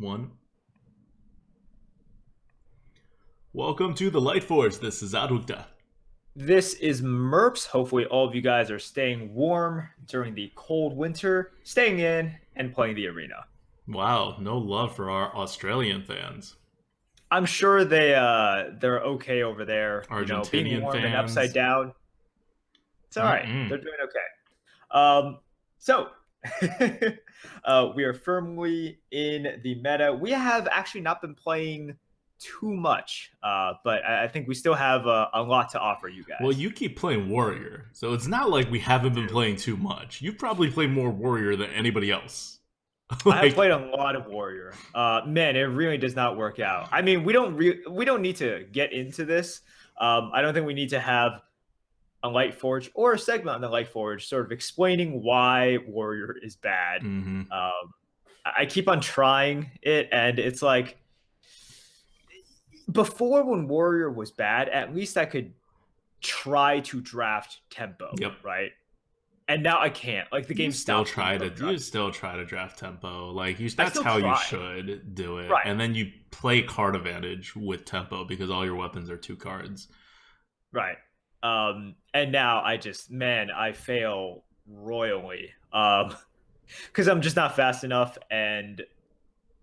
One. Welcome to the Lightforge. This is Arugda. This is Merps. Hopefully, all of you guys are staying warm during the cold winter, staying in and playing the arena. Wow, no love for our Australian fans. I'm sure they're okay over there. Being Argentinian warm and upside fans. down, it's all right. Mm-mm. They're doing okay. So we are firmly in the meta. We have actually not been playing too much, but I think we still have a lot to offer you Well, guys. you keep playing Warrior, so it's not like we haven't been playing too much. You probably play more Warrior than anybody else. I have like, played a lot of Warrior. Man, it really does not work out. I mean, we don't need to get into this. I don't think we need to have a Lightforge or a segment on the Lightforge sort of explaining why Warrior is bad. mm-hmm. I keep on trying it, and it's like before when Warrior was bad, at least I could try to draft tempo, Yep. right? And now I can't. Like the game stops. You still try to draft tempo. I That's still how you try. should do it. Right. And then you play card advantage with tempo because all your weapons are 2 cards. Right. And now I fail royally. Because I'm just not fast enough, and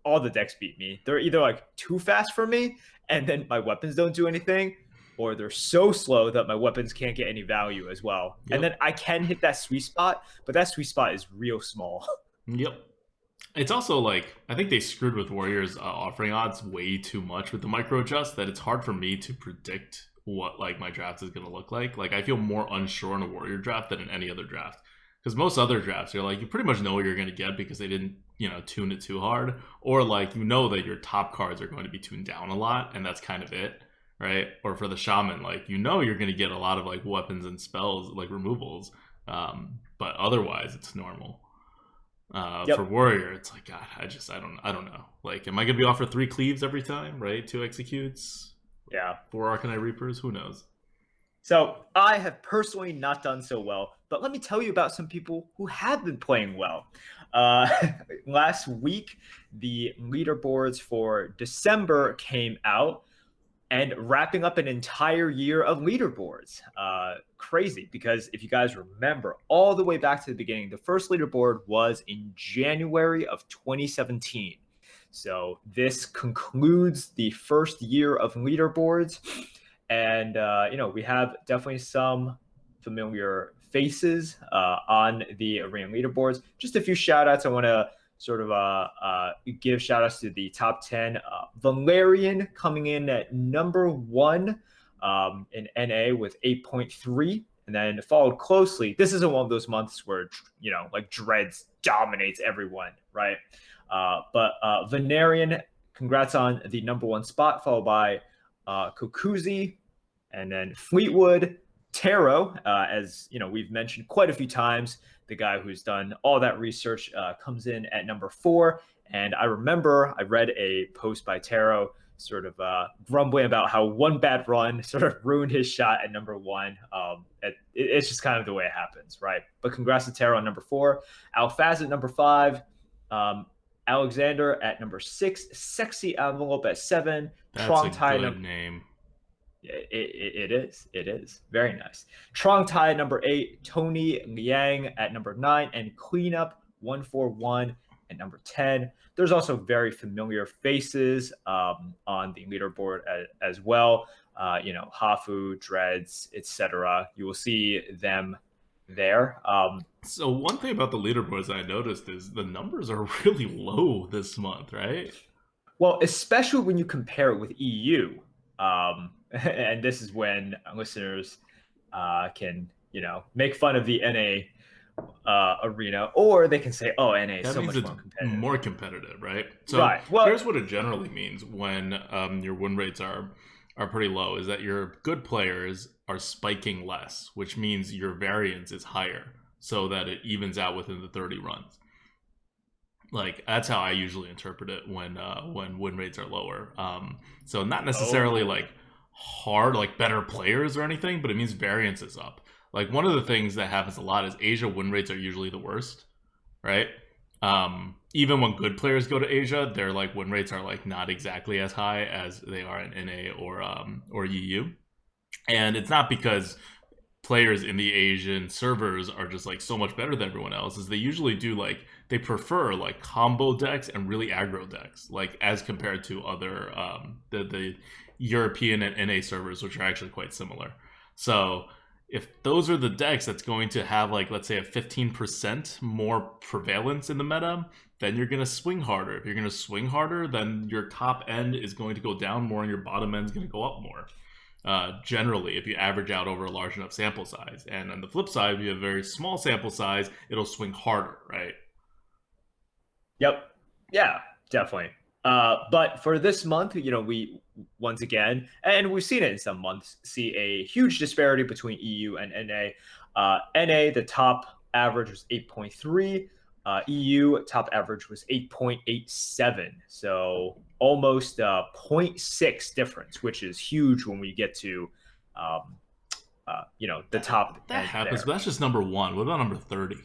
all the decks beat me. They're either like too fast for me, and then my weapons don't do anything, or they're so slow that my weapons can't get any value as well. Yep. And then I can hit that sweet spot, but that sweet spot is real small. Yep. It's also like I think they screwed with Warriors offering odds way too much with the micro adjust that it's hard for me to predict what like my draft is going to look like. Like I feel more unsure in a Warrior draft than in any other draft because most other drafts you're like you pretty much know what you're going to get because they didn't tune it too hard, or like that your top cards are going to be tuned down a lot and that's kind of it, right? Or for the Shaman, like you're going to get a lot of like weapons and spells like removals, but otherwise it's normal. Yep. For Warrior, it's like God. I don't know. Like, am I gonna be offered 3 cleaves every time? Right, 2 executes. Yeah. 4 Arcanine Reapers. Who knows? So I have personally not done so well, but let me tell you about some people who have been playing well. Uh, Last week, the leaderboards for December came out, and wrapping up an entire year of leaderboards. Crazy, because if you guys remember all the way back to the beginning, the first leaderboard was in January of 2017. So this concludes the first year of leaderboards. And, we have definitely some familiar faces on the arena leaderboards. Just a few shout outs. I want to sort of give shout outs to the top 10. Valerian coming in at number 1 in NA with 8.3. And then followed closely. This isn't one of those months where, like Dreads dominates everyone, right? But Venerian, congrats on the number 1 spot, followed by Kokuzi, and then Fleetwood. Taro, as we've mentioned quite a few times, the guy who's done all that research comes in at number 4. And I remember I read a post by Taro sort of grumbling about how one bad run sort of ruined his shot at number 1. It's just kind of the way it happens, right? But congrats to Taro on number 4. Alfaz at number 5. Alexander at number 6. Sexy Envelope at 7. That's a good name. It is very nice. Trong Tai at number 8, Tony Liang at number 9, and Cleanup 141 at number 10. There's also very familiar faces on the leaderboard as well. Hafu, Dreads, etc. You will see them there. So one thing about the leaderboards I noticed is the numbers are really low this month, right? Well, especially when you compare it with EU. And this is when listeners can, make fun of the NA arena, or they can say, "Oh, NA is so much more competitive." More competitive, right? So right. Well, here's what it generally means when your win rates are pretty low: is that your good players are spiking less, which means your variance is higher, so that it evens out within the 30 runs. Like that's how I usually interpret it when win rates are lower. So not necessarily like hard, like better players or anything, but it means variance is up. Like one of the things that happens a lot is Asia win rates are usually the worst, right? even when good players go to Asia, their like win rates are like not exactly as high as they are in NA or EU. And it's not because players in the Asian servers are just like so much better than everyone else. Is they usually do like they prefer like combo decks and really aggro decks, like as compared to other the European and NA servers, which are actually quite similar. So if those are the decks that's going to have like let's say a 15% more prevalence in the meta, then you're going to swing harder. If you're going to swing harder, then your top end is going to go down more and your bottom end is going to go up more. Generally, if you average out over a large enough sample size. And on the flip side, if you have a very small sample size, it'll swing harder, right? Yep. Yeah, definitely. But for this month, we once again, and we've seen it in some months, see a huge disparity between EU and NA. NA, the top average was 8.3. EU top average was 8.87. So almost 0.6 difference, which is huge when we get to, the top that end happens, there. but that's just number one. What about number 30?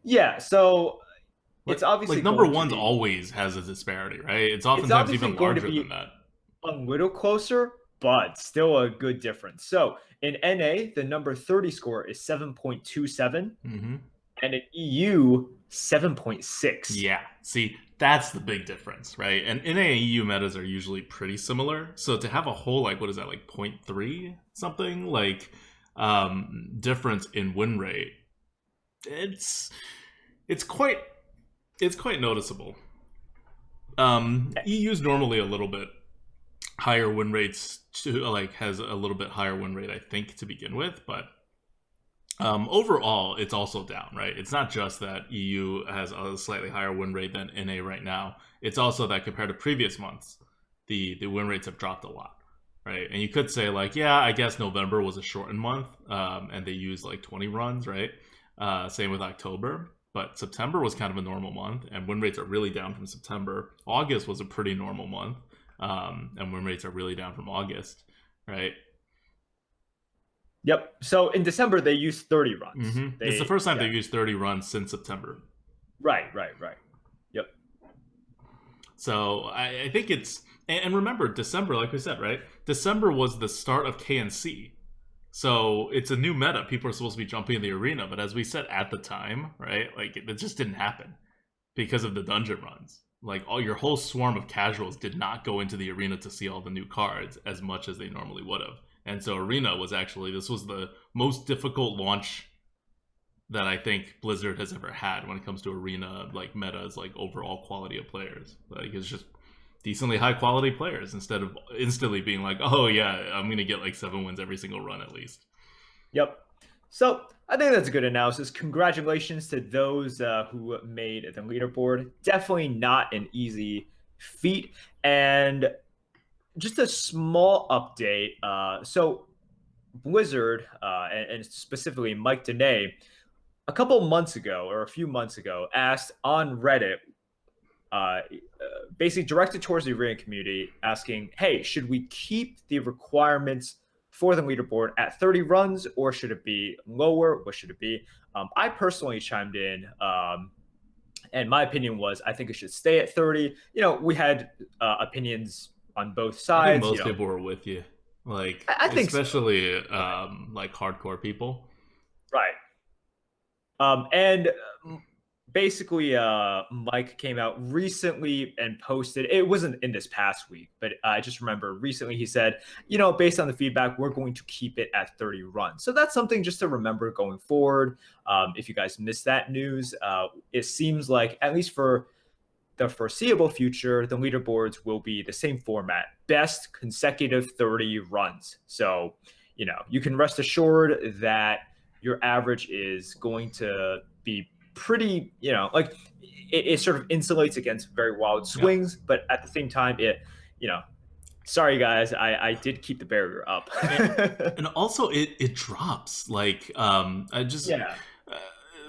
Yeah, so Like, it's obviously like number going to one's be always has a disparity, right? It's it's oftentimes obviously even going to larger be than that. a little closer, but still a good difference. So in NA, the number 30 score is 7.27, Mm-hmm. and in EU, 7.6. Yeah, see, that's the big difference, right? And NA and EU metas are usually pretty similar. So to have a whole, like, what is that, like 0.3 something? Like, difference in win rate, it's it's quite noticeable. EU's normally a little bit higher win rates to like has a little bit higher win rate, I think, to begin with, but overall it's also down, right? It's not just that EU has a slightly higher win rate than NA right now. It's also that compared to previous months, the win rates have dropped a lot, right? And you could say like, yeah, I guess November was a shortened month, and they used like 20 runs, right? Same with October. But September was kind of a normal month, and win rates are really down from September. August was a pretty normal month, and win rates are really down from August, right? Yep. So in December, they used 30 runs. It's the first time they've used 30 runs since September. Right. Yep. So I think it's... And remember, December, like we said, right? December was the start of KNC. So it's a new meta. People are supposed to be jumping in the arena, but as we said at the time, right, like it just didn't happen because of the dungeon runs. Like all your whole swarm of casuals did not go into the arena to see all the new cards as much as they normally would have. And so arena was actually, this was the most difficult launch that I think Blizzard has ever had when it comes to arena, like metas, like overall quality of players. Like it's just decently high quality players instead of instantly being like, oh yeah, I'm gonna get like 7 wins every single run at least. Yep. So I think that's a good analysis. Congratulations to those who made the leaderboard. Definitely not an easy feat. And just a small update. So Blizzard, and specifically Mike Dene, a couple months ago or a few months ago, asked on Reddit, basically directed towards the arena community, asking, hey, should we keep the requirements for the leaderboard at 30 runs, or should it be lower? What should it be? I personally chimed in, and my opinion was I think it should stay at 30. We had opinions on both sides. I think most people were with you, like I think especially so. Like hardcore people, right? And basically, Mike came out recently and posted. It wasn't in this past week, but I just remember recently he said, based on the feedback, we're going to keep it at 30 runs. So that's something just to remember going forward. If you guys missed that news, it seems like at least for the foreseeable future, the leaderboards will be the same format: best consecutive 30 runs. So, you can rest assured that your average is going to be pretty, like it sort of insulates against very wild swings, but at the same time, sorry guys, I did keep the barrier up. and also it drops. Like I just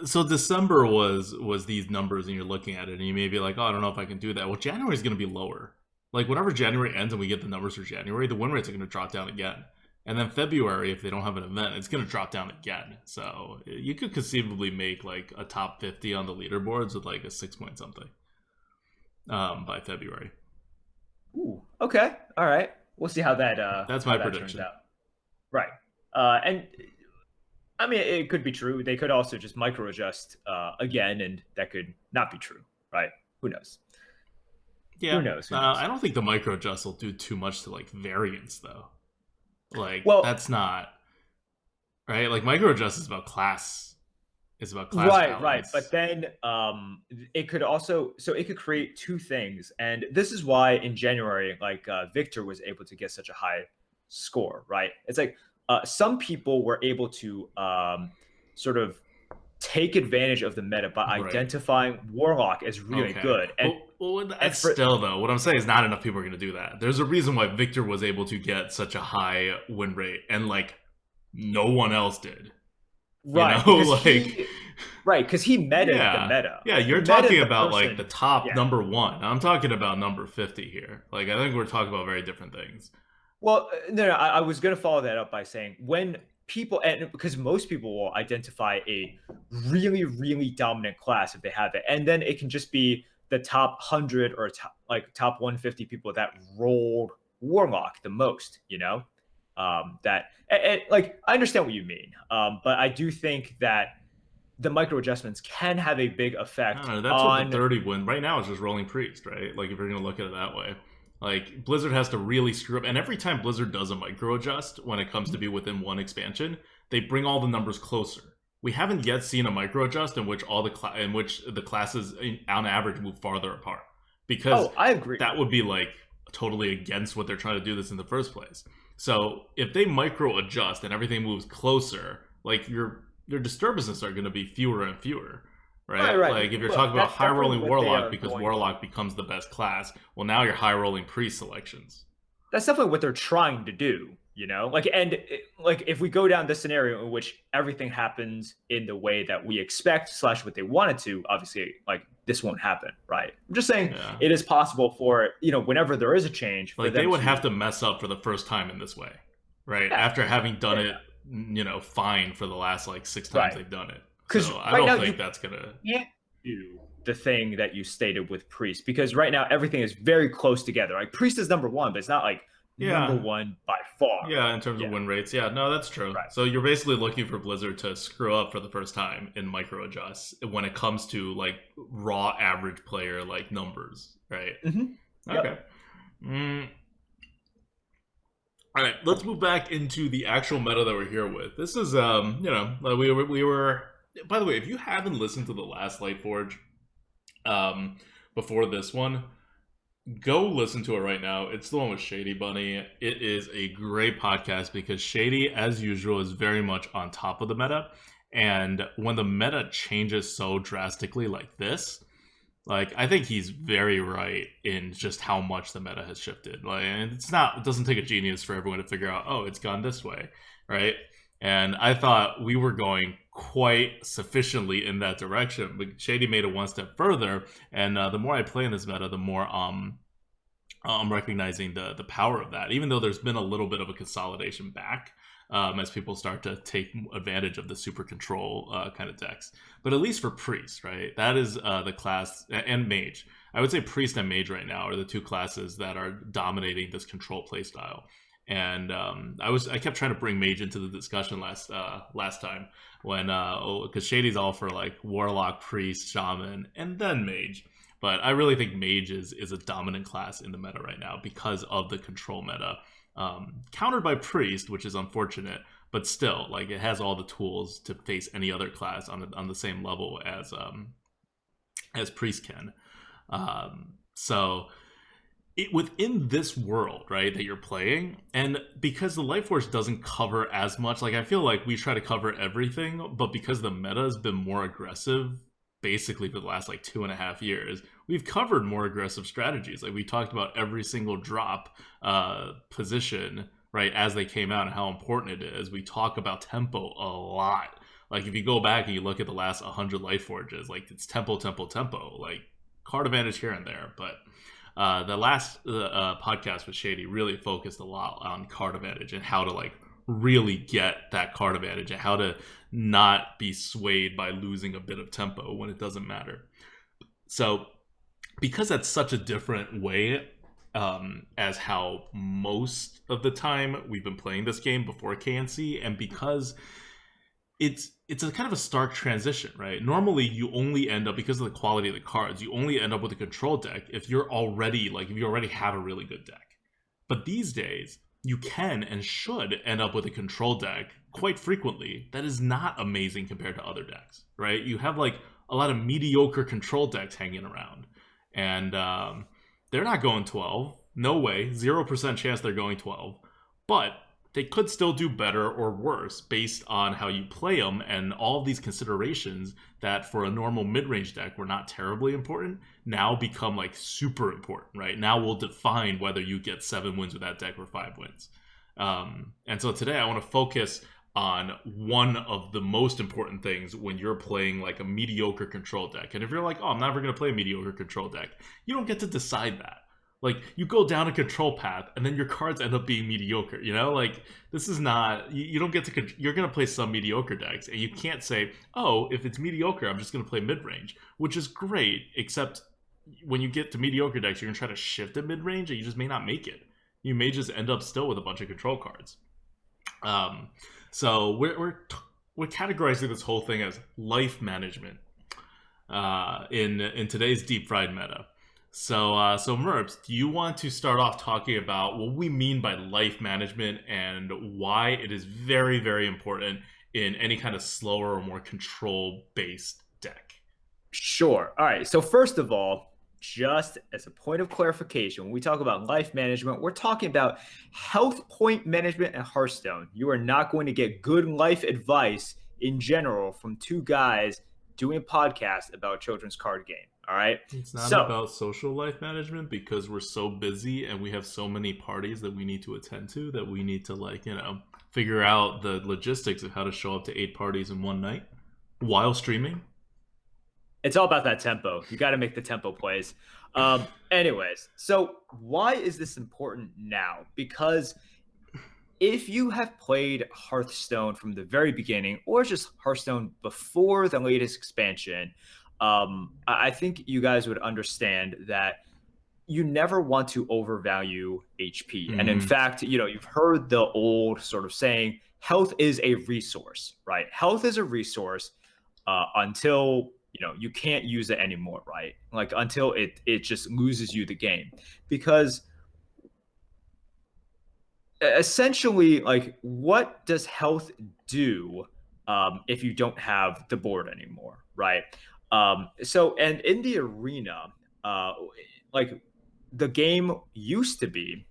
so December was these numbers, and you're looking at it, and you may be like, oh, I don't know if I can do that. Well, January is going to be lower. Like whenever January ends and we get the numbers for January, the win rates are going to drop down again. And then February, if they don't have an event, it's going to drop down again. So you could conceivably make like a top 50 on the leaderboards with like a 6 point something by February. Ooh, okay. All right. We'll see how that That's how my that turns prediction. out. Right. And I mean, it could be true. They could also just micro adjust again, and that could not be true. Right? Who knows? Who Yeah, knows? Who knows? I don't think the micro adjust will do too much to like variance though. Like Well, that's not right. Like micro adjust is about class. It's about class right. But balance. then it could also so it could create two things, and this is why in January, like Victor was able to get such a high score. Right? It's like some people were able to sort of take advantage of the meta by Right. identifying Warlock as really Okay. good, Well, and that's for still though. What I'm saying is not enough people are going to do that. There's a reason why Victor was able to get such a high win rate, and like no one else did. You know, right because like he meta the yeah, meta. yeah. He You're meta talking the about like the person. top Yeah. number one. I'm talking about number 50 here. Like I think we're talking about very different things. Well, no. I was going to follow that up by saying when people, and because most people will identify a really, really dominant class if they have it, and then it can just be the top 100 or top 150 people that rolled Warlock the most. That and, like I understand what you mean, but I do think that the micro adjustments can have a big I don't effect know. That's what the on 30 win right now is just rolling priest, right? Like if you're gonna look at it that way. Like Blizzard has to really screw up, and every time Blizzard does a micro adjust when it comes to be within one expansion, they bring all the numbers closer. We haven't yet seen a micro adjust in which in which the classes on average move farther apart, because Oh, I agree. that would be like totally against what they're trying to do this in the first place. So if they micro adjust and everything moves closer, like your disturbances are going to be fewer and fewer, right? Right. Like if you're talking Look, about that's high definitely rolling what they warlock are because going warlock becomes the best class, well now you're high rolling priest selections. that's definitely what they're trying to do. Like if we go down this scenario in which everything happens in the way that we expect slash what they wanted to, obviously like this won't happen, right? I'm just saying Yeah. it is possible for whenever there is a change for Like they them would to have to mess up for the first time in this way, right? yeah After having done yeah it, fine for the last like 6 times right they've done it. because So I right now don't you think that's gonna. can't do the thing that you stated with Priest because right now everything is very close together. Like Priest is number one, but it's not like number Yeah, one by far. yeah. In terms of Yeah, win rates, yeah, no, that's true. right. So you're basically looking for Blizzard to screw up for the first time in micro adjusts when it comes to like raw average player like numbers, right? Okay. Yep. Mm. All right, let's move back into the actual meta that we're here with. This is, we were. By the way, if you haven't listened to the last Lightforge, before this one, go listen to it right now. It's the one with Shady Bunny. It is a great podcast because Shady, as usual, is very much on top of the meta. And when the meta changes so drastically like this, like I think he's very right in just how much the meta has shifted. Like, and it doesn't take a genius for everyone to figure out, oh, it's gone this way, right? And I thought we were going quite sufficiently in that direction, but Shady made it one step further. And the more I play in this meta, the more I'm recognizing the power of that. Even though there's been a little bit of a consolidation back, as people start to take advantage of the super control kind of decks. But at least for priest, right? That is the class, and mage. I would say priest and mage right now are the two classes that are dominating this control playstyle. And I kept trying to bring mage into the discussion last time when because Shady's all for like warlock, priest, shaman, and then mage. But I really think mage is a dominant class in the meta right now because of the control meta. Countered by priest, which is unfortunate, but still, like it has all the tools to face any other class on the same level as priest can. So within this world, right, that you're playing, and because the Lightforge doesn't cover as much, like I feel like we try to cover everything, but because the meta has been more aggressive basically for the last like 2.5 years, we've covered more aggressive strategies. Like we talked about every single drop position, right, as they came out and how important it is. We talk about tempo a lot. Like if you go back and you look at the last 100 Lightforges, like it's tempo, like card advantage here and there. But the last podcast with Shady really focused a lot on card advantage and how to like really get that card advantage and how to not be swayed by losing a bit of tempo when it doesn't matter. So because that's such a different way as how most of the time we've been playing this game before KNC, and because it's a kind of a stark transition, right? Normally you only end up, because of the quality of the cards, you only end up with a control deck if you already have a really good deck. But these days you can and should end up with a control deck quite frequently that is not amazing compared to other decks, right? You have like a lot of mediocre control decks hanging around, and they're not going 12. No way. 0% chance they're going 12. But they could still do better or worse based on how you play them, and all of these considerations that for a normal mid-range deck were not terribly important now become like super important, right? Now we'll define whether you get 7 wins with that deck or 5 wins. And so today I want to focus on one of the most important things when you're playing like a mediocre control deck. And if you're like, oh, I'm never going to play a mediocre control deck, you don't get to decide that. Like, you go down a control path and then your cards end up being mediocre, you know? Like, this is not, you don't get to, you're going to play some mediocre decks, and you can't say, oh, if it's mediocre, I'm just going to play mid-range, which is great, except when you get to mediocre decks, you're going to try to shift to mid-range and you just may not make it. You may just end up still with a bunch of control cards. So we're categorizing this whole thing as life management in today's deep fried meta. So Merps, do you want to start off talking about what we mean by life management and why it is very, very important in any kind of slower or more control-based deck? Sure. All right. So first of all, just as a point of clarification, when we talk about life management, we're talking about health point management and Hearthstone. You are not going to get good life advice in general from two guys doing a podcast about a children's card game. All right. It's not about social life management because we're so busy and we have so many parties that we need to attend to that we need to, like, you know, figure out the logistics of how to show up to 8 parties in one night while streaming. It's all about that tempo. You got to make the tempo plays. Anyways, so why is this important now? Because if you have played Hearthstone from the very beginning, or just Hearthstone before the latest expansion, I think you guys would understand that you never want to overvalue HP. Mm-hmm. And in fact, you know, you've heard the old sort of saying, health is a resource, right? Health is a resource until, you know, you can't use it anymore, right? Like until it just loses you the game. Because essentially, like, what does health do if you don't have the board anymore, right? So, and in the arena, like, the game used to be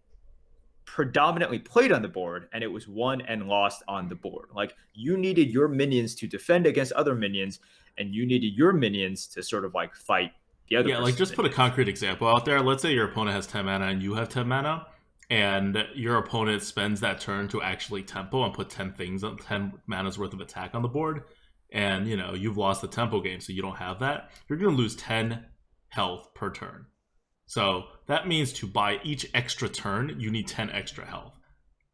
predominantly played on the board, and it was won and lost on the board. Like, you needed your minions to defend against other minions, and you needed your minions to sort of like fight the other. Yeah, like, just put a concrete example out there. Let's say your opponent has 10 mana and you have 10 mana, and your opponent spends that turn to actually tempo and put 10 mana's worth of attack on the board. And, you know, you've lost the tempo game, so you don't have that. You're going to lose 10 health per turn. So that means to buy each extra turn, you need 10 extra health.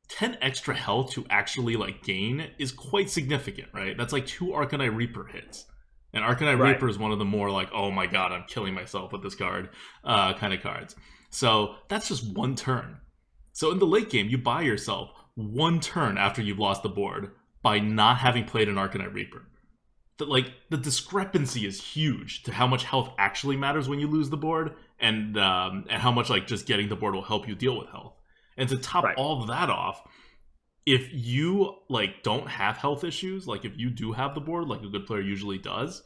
10 extra health to actually, like, gain is quite significant, right? That's like 2 Arcanite Reaper hits. And Arcanite Reaper is one of the more like, oh my god, I'm killing myself with this card kind of cards. So that's just 1 turn. So in the late game, you buy yourself 1 turn after you've lost the board by not having played an Arcanite Reaper. The discrepancy is huge to how much health actually matters when you lose the board, and how much, like, just getting the board will help you deal with health. And to top all of that off, if you, like, don't have health issues, like if you do have the board, like a good player usually does,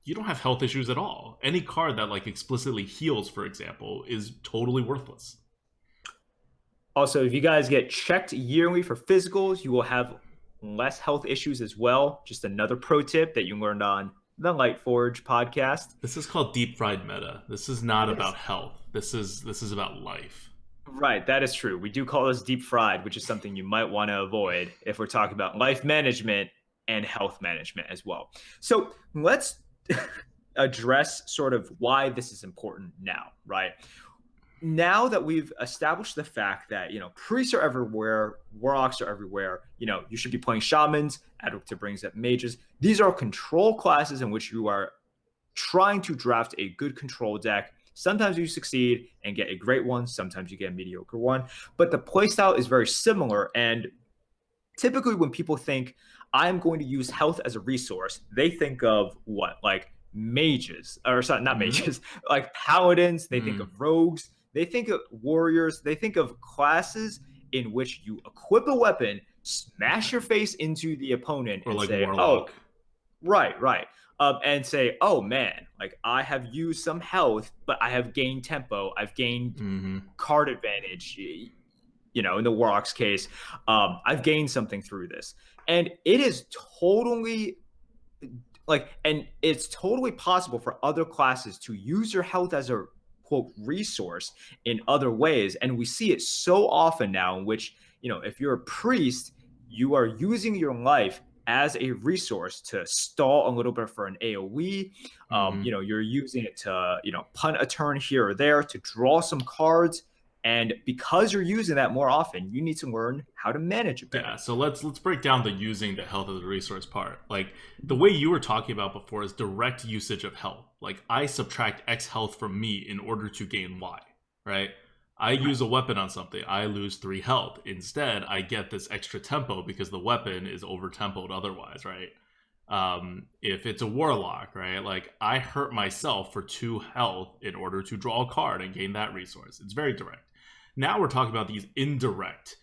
you don't have health issues at all. Any card that, like, explicitly heals, for example, is totally worthless. Also, if you guys get checked yearly for physicals, you will have less health issues as well. Just another pro tip that you learned on the Lightforge podcast. This is called deep fried meta. This is not about health. This is about life. Right, that is true. We do call this deep fried, which is something you might want to avoid if we're talking about life management and health management as well. So let's address sort of why this is important now, right? now that we've established the fact that priests are everywhere, warlocks are everywhere, you should be playing shamans. Advocate brings up mages. These are control classes in which you are trying to draft a good control deck. Sometimes you succeed and get a great one. Sometimes you get a mediocre one. But the playstyle is very similar. And typically when people think I'm going to use health as a resource, they think of what? Like mages, or sorry, not mages, like paladins. They think of rogues. They think of warriors. They think of classes in which you equip a weapon, smash your face into the opponent, Or and like say, warlock. "Oh, right." And say, "Oh man, like I have used some health, but I have gained tempo. I've gained card advantage." In the warlock's case, I've gained something through this, and it is totally and it's totally possible for other classes to use your health as a quote resource in other ways. And we see it so often now in which, if you're a priest, you are using your life as a resource to stall a little bit for an AoE. You're using it to, punt a turn here or there to draw some cards. And because you're using that more often, you need to learn how to manage it better. Yeah, so let's break down the using the health as a resource part. Like the way you were talking about before is direct usage of health. Like I subtract X health from me in order to gain Y, right? I use a weapon on something, I lose 3 health. Instead, I get this extra tempo because the weapon is over tempoed otherwise, right? If it's a warlock, right? Like I hurt myself for 2 health in order to draw a card and gain that resource. It's very direct. Now we're talking about these indirect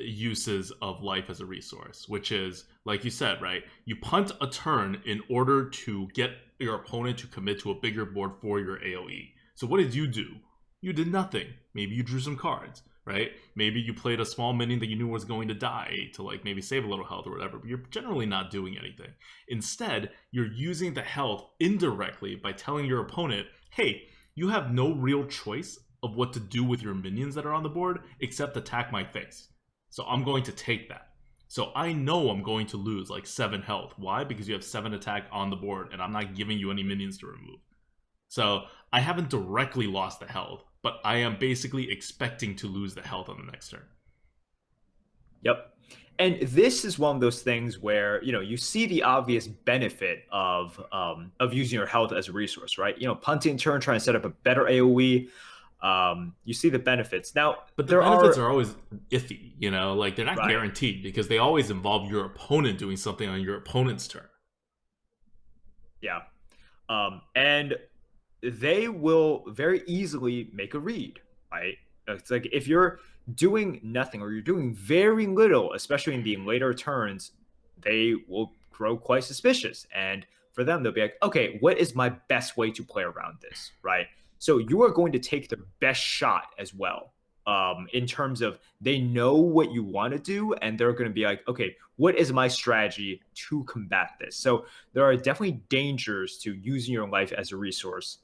uses of life as a resource, which is, like you said, right? You punt a turn in order to get your opponent to commit to a bigger board for your AoE. So what did you do? You did nothing. Maybe you drew some cards, right? Maybe you played a small minion that you knew was going to die to like maybe save a little health or whatever, but you're generally not doing anything. Instead, you're using the health indirectly by telling your opponent, hey, you have no real choice of what to do with your minions that are on the board except attack my face. So I'm going to take that. So I know I'm going to lose like 7 health. Why? Because you have 7 attack on the board and I'm not giving you any minions to remove. So I haven't directly lost the health, but I am basically expecting to lose the health on the next turn. Yep. And this is one of those things where you see the obvious benefit of using your health as a resource, right? Punting turn, trying to set up a better AOE. You see the benefits. Now, but the benefits are always iffy, like they're not guaranteed because they always involve your opponent doing something on your opponent's turn. Yeah. And they will very easily make a read, right? It's like if you're doing nothing or you're doing very little, especially in the later turns, they will grow quite suspicious. And for them, they'll be like, okay, what is my best way to play around this, right? So you are going to take their best shot as well, in terms of they know what you want to do, and they're going to be like, okay, what is my strategy to combat this? So there are definitely dangers to using your life as a resource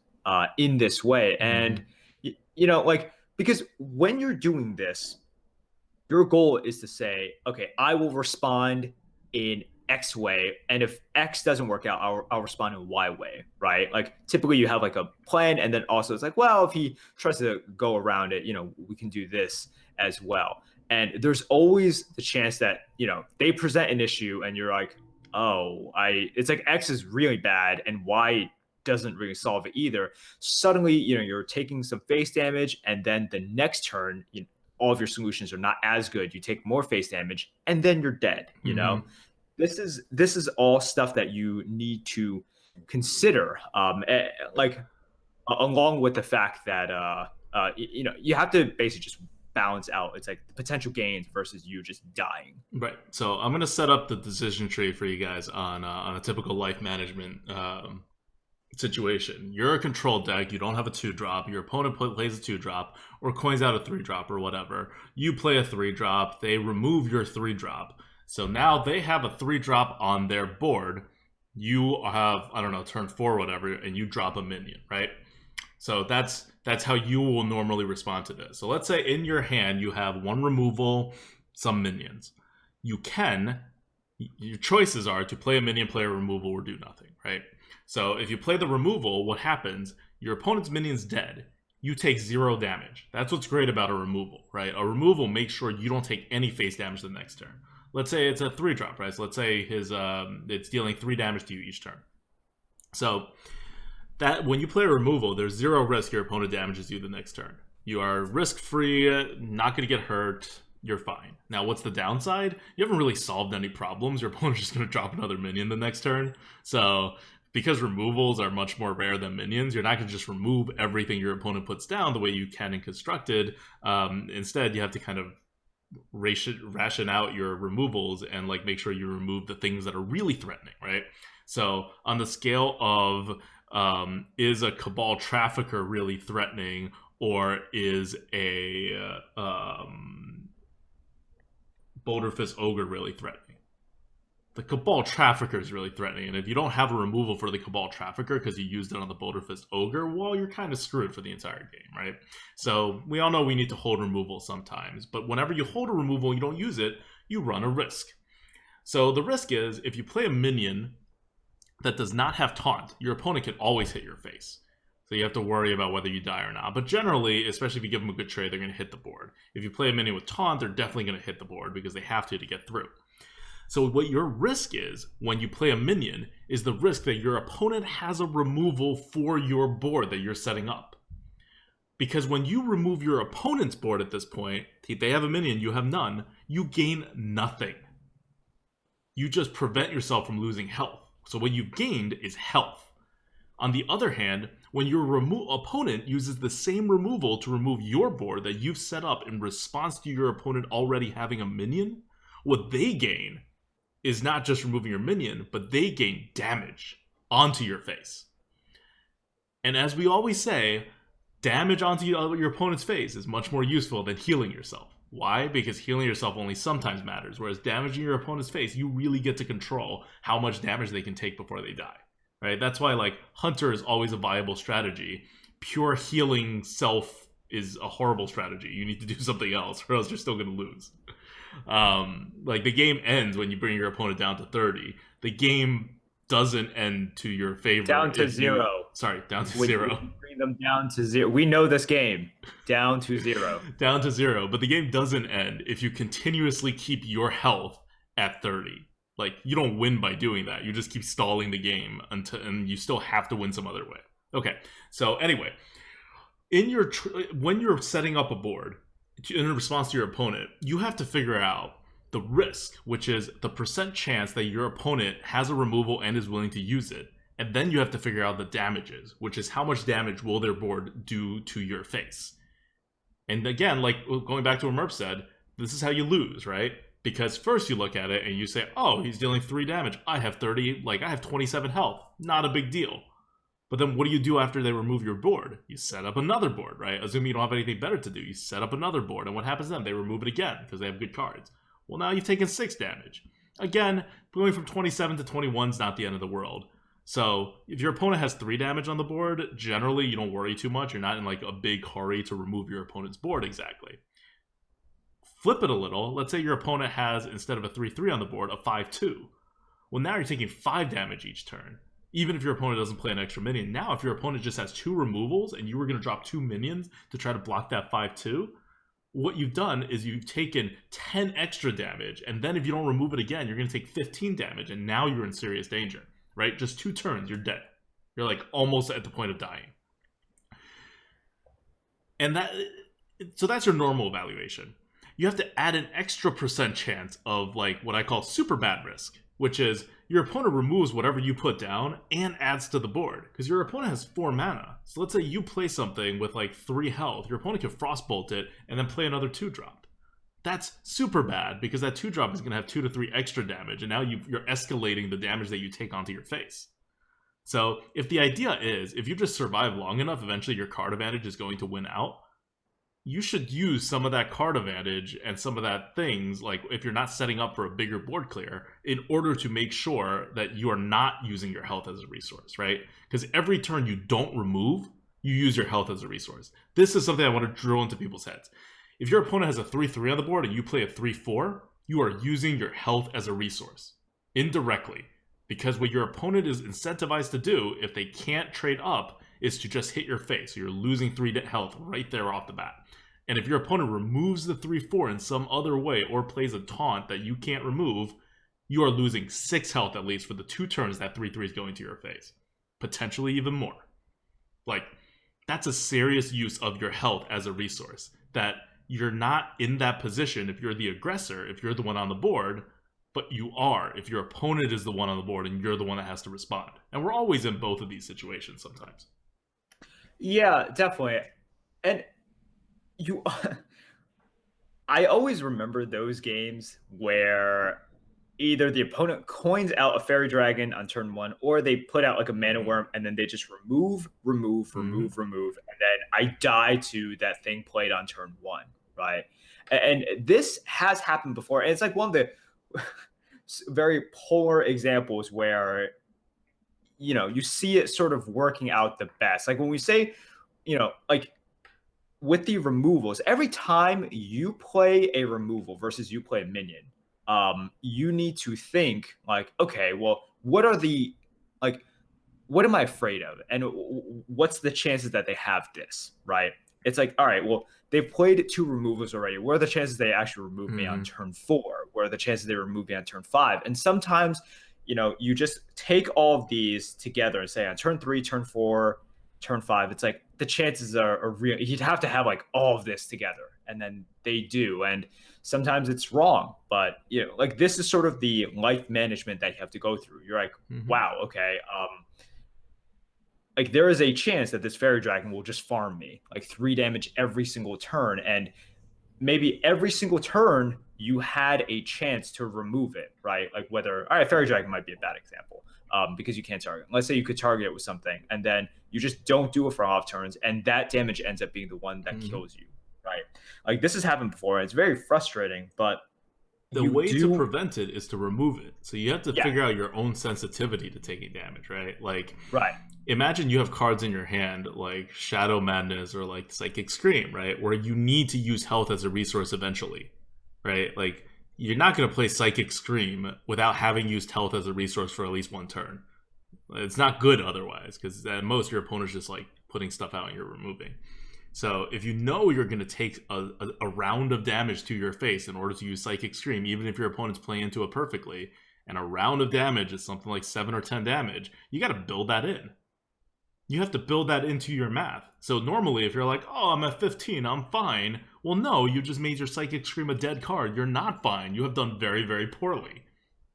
in this way. And, because when you're doing this, your goal is to say, okay, I will respond in X way, and if X doesn't work out, I'll respond in Y way, right? Like typically you have like a plan, and then also it's like, well, if he tries to go around it, we can do this as well. And there's always the chance that they present an issue, and you're like, oh, it's like X is really bad, and Y doesn't really solve it either. Suddenly, you're taking some face damage, and then the next turn, all of your solutions are not as good. You take more face damage, and then you're dead. This is all stuff that you need to consider, along with the fact that you have to basically just balance out. It's like the potential gains versus you just dying. Right. So I'm gonna set up the decision tree for you guys on a typical life management situation. You're a control deck. You don't have a 2-drop. Your opponent plays a 2-drop or coins out a 3-drop or whatever. You play a 3-drop. They remove your 3-drop. So now they have a 3-drop on their board. You have, I don't know, turn 4 or whatever, and you drop a minion, right? So that's how you will normally respond to this. So let's say in your hand you have 1 removal, some minions. Your choices are to play a minion, play a removal, or do nothing, right? So if you play the removal, what happens? Your opponent's minion's dead. you take 0 damage. That's what's great about a removal, right? A removal makes sure you don't take any face damage the next turn. Let's say it's a 3-drop, right? So let's say it's dealing 3 damage to you each turn. So that when you play a removal, there's 0 risk your opponent damages you the next turn. You are risk-free, not going to get hurt, you're fine. Now, what's the downside? You haven't really solved any problems. Your opponent's just going to drop another minion the next turn. So because removals are much more rare than minions, you're not going to just remove everything your opponent puts down the way you can in Constructed. Instead, you have to kind of ration out your removals and like make sure you remove the things that are really threatening, right? So on the scale of is a Cabal Trafficker really threatening, or is a Boulderfist Ogre really threatening? The Cabal Trafficker is really threatening, and if you don't have a removal for the Cabal Trafficker because you used it on the Boulderfist Ogre, well, you're kind of screwed for the entire game, right? So we all know we need to hold removal sometimes, but whenever you hold a removal and you don't use it, you run a risk. So the risk is, if you play a minion that does not have Taunt, your opponent can always hit your face. So you have to worry about whether you die or not. But generally, especially if you give them a good trade, they're going to hit the board. If you play a minion with Taunt, they're definitely going to hit the board because they have to get through. So what your risk is when you play a minion is the risk that your opponent has a removal for your board that you're setting up. Because when you remove your opponent's board at this point, they have a minion, you have none, you gain nothing. You just prevent yourself from losing health. So what you've gained is health. On the other hand, when your opponent uses the same removal to remove your board that you've set up in response to your opponent already having a minion, what they gain is not just removing your minion, but they gain damage onto your face. And as we always say, damage onto your opponent's face is much more useful than healing yourself. Why? Because healing yourself only sometimes matters, whereas damaging your opponent's face, you really get to control how much damage they can take before they die. Right? That's why like Hunter is always a viable strategy. Pure healing self is a horrible strategy. You need to do something else, or else you're still going to lose. Like the game ends when you bring your opponent down to 30. The game doesn't end to your favor. Down to 0. Down to when 0. You bring them down to 0. We know this game. Down to 0. Down to 0. But the game doesn't end if you continuously keep your health at 30. Like, you don't win by doing that. You just keep stalling the game and you still have to win some other way. Okay, so anyway, when you're setting up a board in response to your opponent, you have to figure out the risk, which is the percent chance that your opponent has a removal and is willing to use it. And then you have to figure out the damages, which is how much damage will their board do to your face. And again, like going back to what Merp said, this is how you lose, right? Because first you look at it and you say, oh, he's dealing 3 damage. I have 30, I have 27 health. Not a big deal. But then what do you do after they remove your board? You set up another board, right? Assuming you don't have anything better to do. You set up another board. And what happens then? They remove it again because they have good cards. Well, now you've taken 6 damage. Again, going from 27 to 21 is not the end of the world. So if your opponent has 3 damage on the board, generally you don't worry too much. You're not in a big hurry to remove your opponent's board exactly. Flip it a little. Let's say your opponent has, instead of a 3-3 on the board, a 5-2. Well, now you're taking 5 damage each turn. Even if your opponent doesn't play an extra minion. Now, if your opponent just has 2 removals and you were going to drop 2 minions to try to block that 5-2, what you've done is you've taken 10 extra damage, and then if you don't remove it again, you're going to take 15 damage, and now you're in serious danger, right? Just 2 turns, you're dead. You're almost at the point of dying. And so that's your normal evaluation. You have to add an extra percent chance of what I call super bad risk, which is your opponent removes whatever you put down and adds to the board. Because your opponent has 4 mana. So let's say you play something with 3 health. Your opponent can Frostbolt it and then play another 2-drop. That's super bad because that 2-drop is going to have 2 to 3 extra damage. And now you're escalating the damage that you take onto your face. So if the idea is, if you just survive long enough, eventually your card advantage is going to win out. You should use some of that card advantage and some of that things, if you're not setting up for a bigger board clear, in order to make sure that you are not using your health as a resource, right? Because every turn you don't remove, you use your health as a resource. This is something I want to drill into people's heads. If your opponent has a 3-3 on the board and you play a 3-4, you are using your health as a resource, indirectly. Because what your opponent is incentivized to do, if they can't trade up, is to just hit your face. So you're losing 3 health right there off the bat. And if your opponent removes the 3/4 in some other way or plays a taunt that you can't remove, you are losing 6 health at least for the 2 turns that 3/3 is going to your face. Potentially even more. Like, that's a serious use of your health as a resource. That you're not in that position if you're the aggressor, if you're the one on the board, but you are if your opponent is the one on the board and you're the one that has to respond. And we're always in both of these situations sometimes. Yeah, definitely. And you I always remember those games where either the opponent coins out a fairy dragon on turn 1 or they put out like a mana worm and then they just remove, and then I die to that thing played on turn 1, right? And this has happened before, and it's like one of the very polar examples where you see it sort of working out the best. Like when we say, like with the removals, every time you play a removal versus you play a minion, you need to think like, okay, well, what am I afraid of? And what's the chances that they have this, right? It's like, all right, well, they've played 2 removals already. What are the chances they actually remove me on turn 4? What are the chances they remove me on turn 5? And sometimes, you just take all of these together and say on turn 3, turn 4, turn 5, it's like the chances are real. You'd have to have like all of this together, and then they do. And sometimes it's wrong, but like this is sort of the life management that you have to go through. You're like, wow, okay, like there is a chance that this fairy dragon will just farm me like 3 damage every single turn, and maybe every single turn you had a chance to remove it, right? Like whether, all right, fairy dragon might be a bad example, because you can't target. Let's say you could target it with something, and then you just don't do it for off turns, and that damage ends up being the one that kills you, right? Like this has happened before. And it's very frustrating, but the way to prevent it is to remove it. So you have to figure out your own sensitivity to taking damage, right? Like, right. Imagine you have cards in your hand like Shadow Madness or like Psychic Scream, right? Where you need to use health as a resource eventually, right? Like, you're not going to play Psychic Scream without having used health as a resource for at least 1 turn. It's not good otherwise, because at most your opponent's just like putting stuff out and you're removing. So if you know you're going to take a round of damage to your face in order to use Psychic Scream, even if your opponent's playing into it perfectly, and a round of damage is something like 7 or 10 damage, you got to build that in. You have to build that into your math. So normally if you're like, oh, I'm at 15, I'm fine. Well, no, you just made your Psychic Scream a dead card. You're not fine. You have done very, very poorly.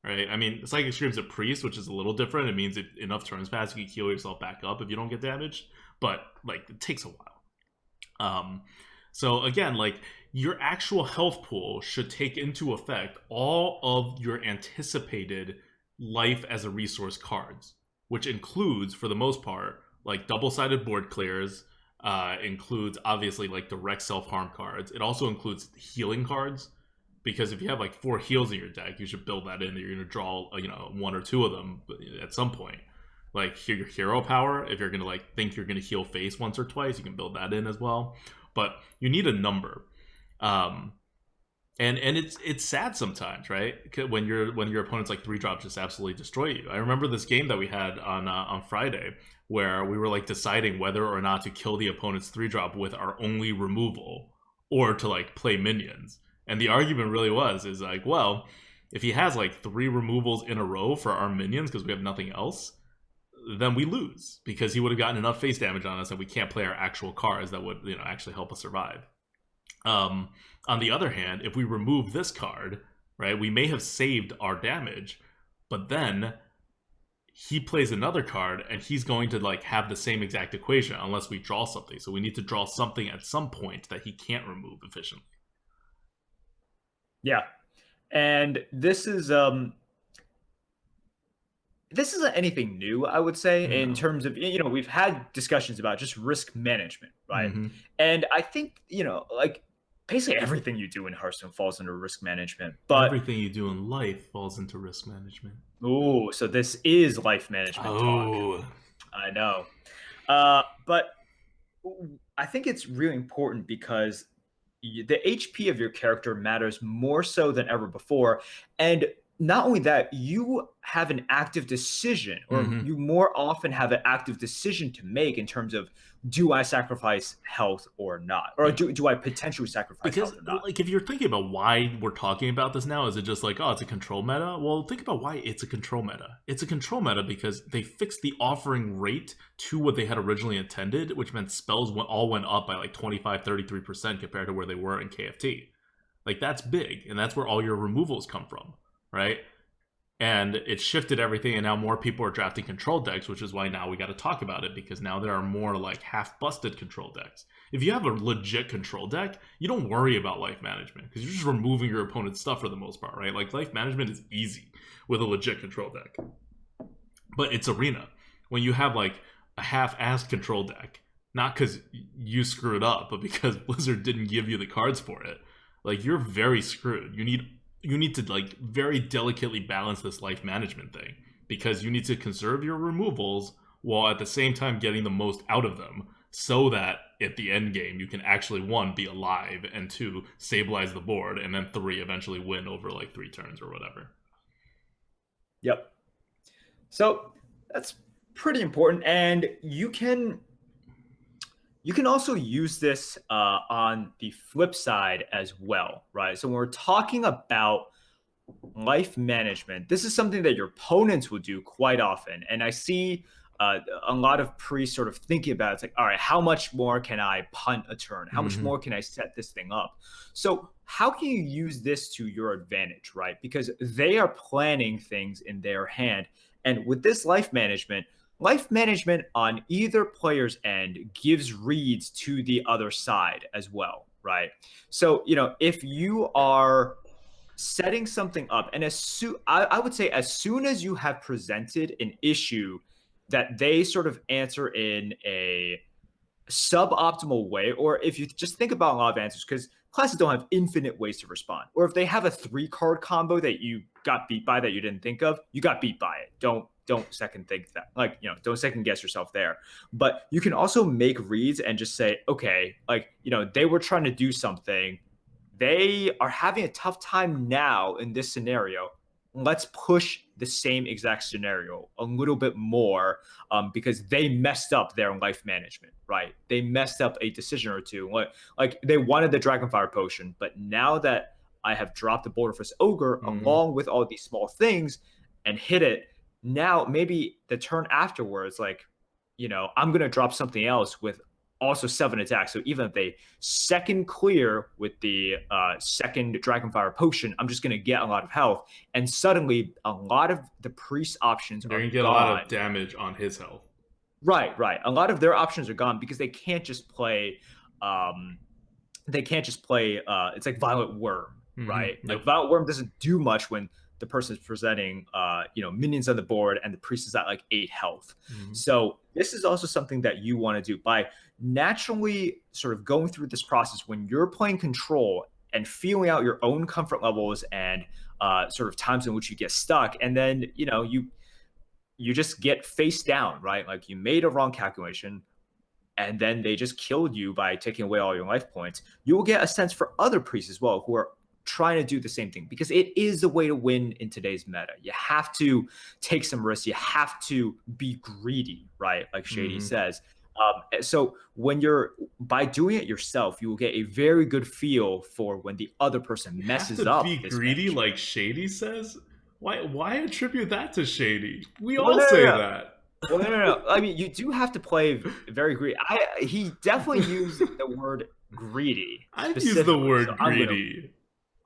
Right? I mean, Psychic Scream's a priest, which is a little different. It means if enough turns pass, you can heal yourself back up if you don't get damaged. But, like, it takes a while. So again, like, your actual health pool should take into effect all of your anticipated life as a resource cards, which includes, for the most part, like double-sided board clears, includes obviously like direct self-harm cards. It also includes healing cards, because if you have like 4 heals in your deck, you should build that in. You're going to draw 1 or 2 of them at some point. Like your hero power, if you're going to like think you're going to heal face once or twice, you can build that in as well. But you need a number. And it's sad sometimes, right? When your opponent's like 3-drop just absolutely destroy you. I remember this game that we had on Friday where we were like deciding whether or not to kill the opponent's 3-drop with our only removal or to like play minions. And the argument really is like, well, if he has like 3 removals in a row for our minions because we have nothing else, then we lose because he would have gotten enough face damage on us and we can't play our actual cards that would actually help us survive. On the other hand, if we remove this card, right, we may have saved our damage, but then he plays another card and he's going to like have the same exact equation unless we draw something. So we need to draw something at some point that he can't remove efficiently. Yeah. And this isn't anything new, I would say, in terms of, we've had discussions about just risk management, right? And I think, like basically everything you do in Hearthstone falls under risk management. But everything you do in life falls into risk management. Oh, so this is life management talk. I know. But I think it's really important because the HP of your character matters more so than ever before. And not only that, you have an active decision, or Hmm. you more often have an active decision to make in terms of, do I sacrifice health or not? Or Yeah. do I potentially sacrifice Because, health or not? like, if you're thinking about why we're talking about this now, is it just like, oh, it's a control meta? Well, think about why it's a control meta. It's a control meta because they fixed the offering rate to what they had originally intended, which meant spells all went up by like 25, 33% compared to where they were in KFT. Like, that's big, and that's where all your removals come from, right? And it shifted everything, and now more people are drafting control decks, which is why now we got to talk about it, because now there are more like half busted control decks. If you have a legit control deck, you don't worry about life management because you're just removing your opponent's stuff for the most part, right? Like, life management is easy with a legit control deck, but it's arena. When you have like a half-assed control deck, not because you screwed up, but because Blizzard didn't give you the cards for it, like, you're very screwed. You need to like very delicately balance this life management thing, because you need to conserve your removals while at the same time getting the most out of them, so that at the end game you can actually, one, be alive, and two, stabilize the board, and then three, eventually win over like 3 turns or whatever. Yep. So that's pretty important, and you can also use this on the flip side as well, right? So when we're talking about life management, this is something that your opponents will do quite often. And I see a lot of priests sort of thinking about it. It's like, all right, how much more can I punt a turn? How much Mm-hmm. more can I set this thing up? So how can you use this to your advantage, right? Because they are planning things in their hand. And with this life management on either player's end gives reads to the other side as well, right? So, if you are setting something up, and I would say, as soon as you have presented an issue that they sort of answer in a suboptimal way, or if you just think about a lot of answers, because classes don't have infinite ways to respond, or if they have a 3 card combo that you got beat by that you didn't think of, you got beat by it. Don't second think that, like, don't second guess yourself there. But you can also make reads and just say, okay, like, they were trying to do something, they are having a tough time now in this scenario. Let's push the same exact scenario a little bit more, because they messed up their life management, right? They messed up a decision or two. Like they wanted the Dragonfire potion, but now that I have dropped the Boulderfist Ogre Mm-hmm. along with all these small things and hit it, now maybe the turn afterwards, like, I'm going to drop something else with also 7 attacks. So even if they second clear with the second Dragonfire potion, I'm just going to get a lot of health. And suddenly, a lot of the priest options They're are gonna get a lot of gone. damage on his health. Right, right. A lot of their options are gone because they can't just play. Um, they can't just play. It's like Violent Worm, right? Mm-hmm. Like, Yep. Violent Worm doesn't do much when the person is presenting, minions on the board and the priest is at like 8 health. Mm-hmm. So this is also something that you want to do by naturally sort of going through this process when you're playing control and feeling out your own comfort levels and sort of times in which you get stuck, and then you just get face down, right? Like, you made a wrong calculation, and then they just killed you by taking away all your life points. You will get a sense for other priests as well who are trying to do the same thing, because it is the way to win in today's meta. You have to take some risks. You have to be greedy, right? Like Shady Mm-hmm. says. So by doing it yourself, you will get a very good feel for when the other person You have messes to up be this greedy, management. like Shady says. Why attribute that to Shady? We Well, all no, no, say no. that. Well, no, no, no. I mean, you do have to play very greedy. He definitely used the word greedy I've used the specifically, so word I'm gonna. greedy.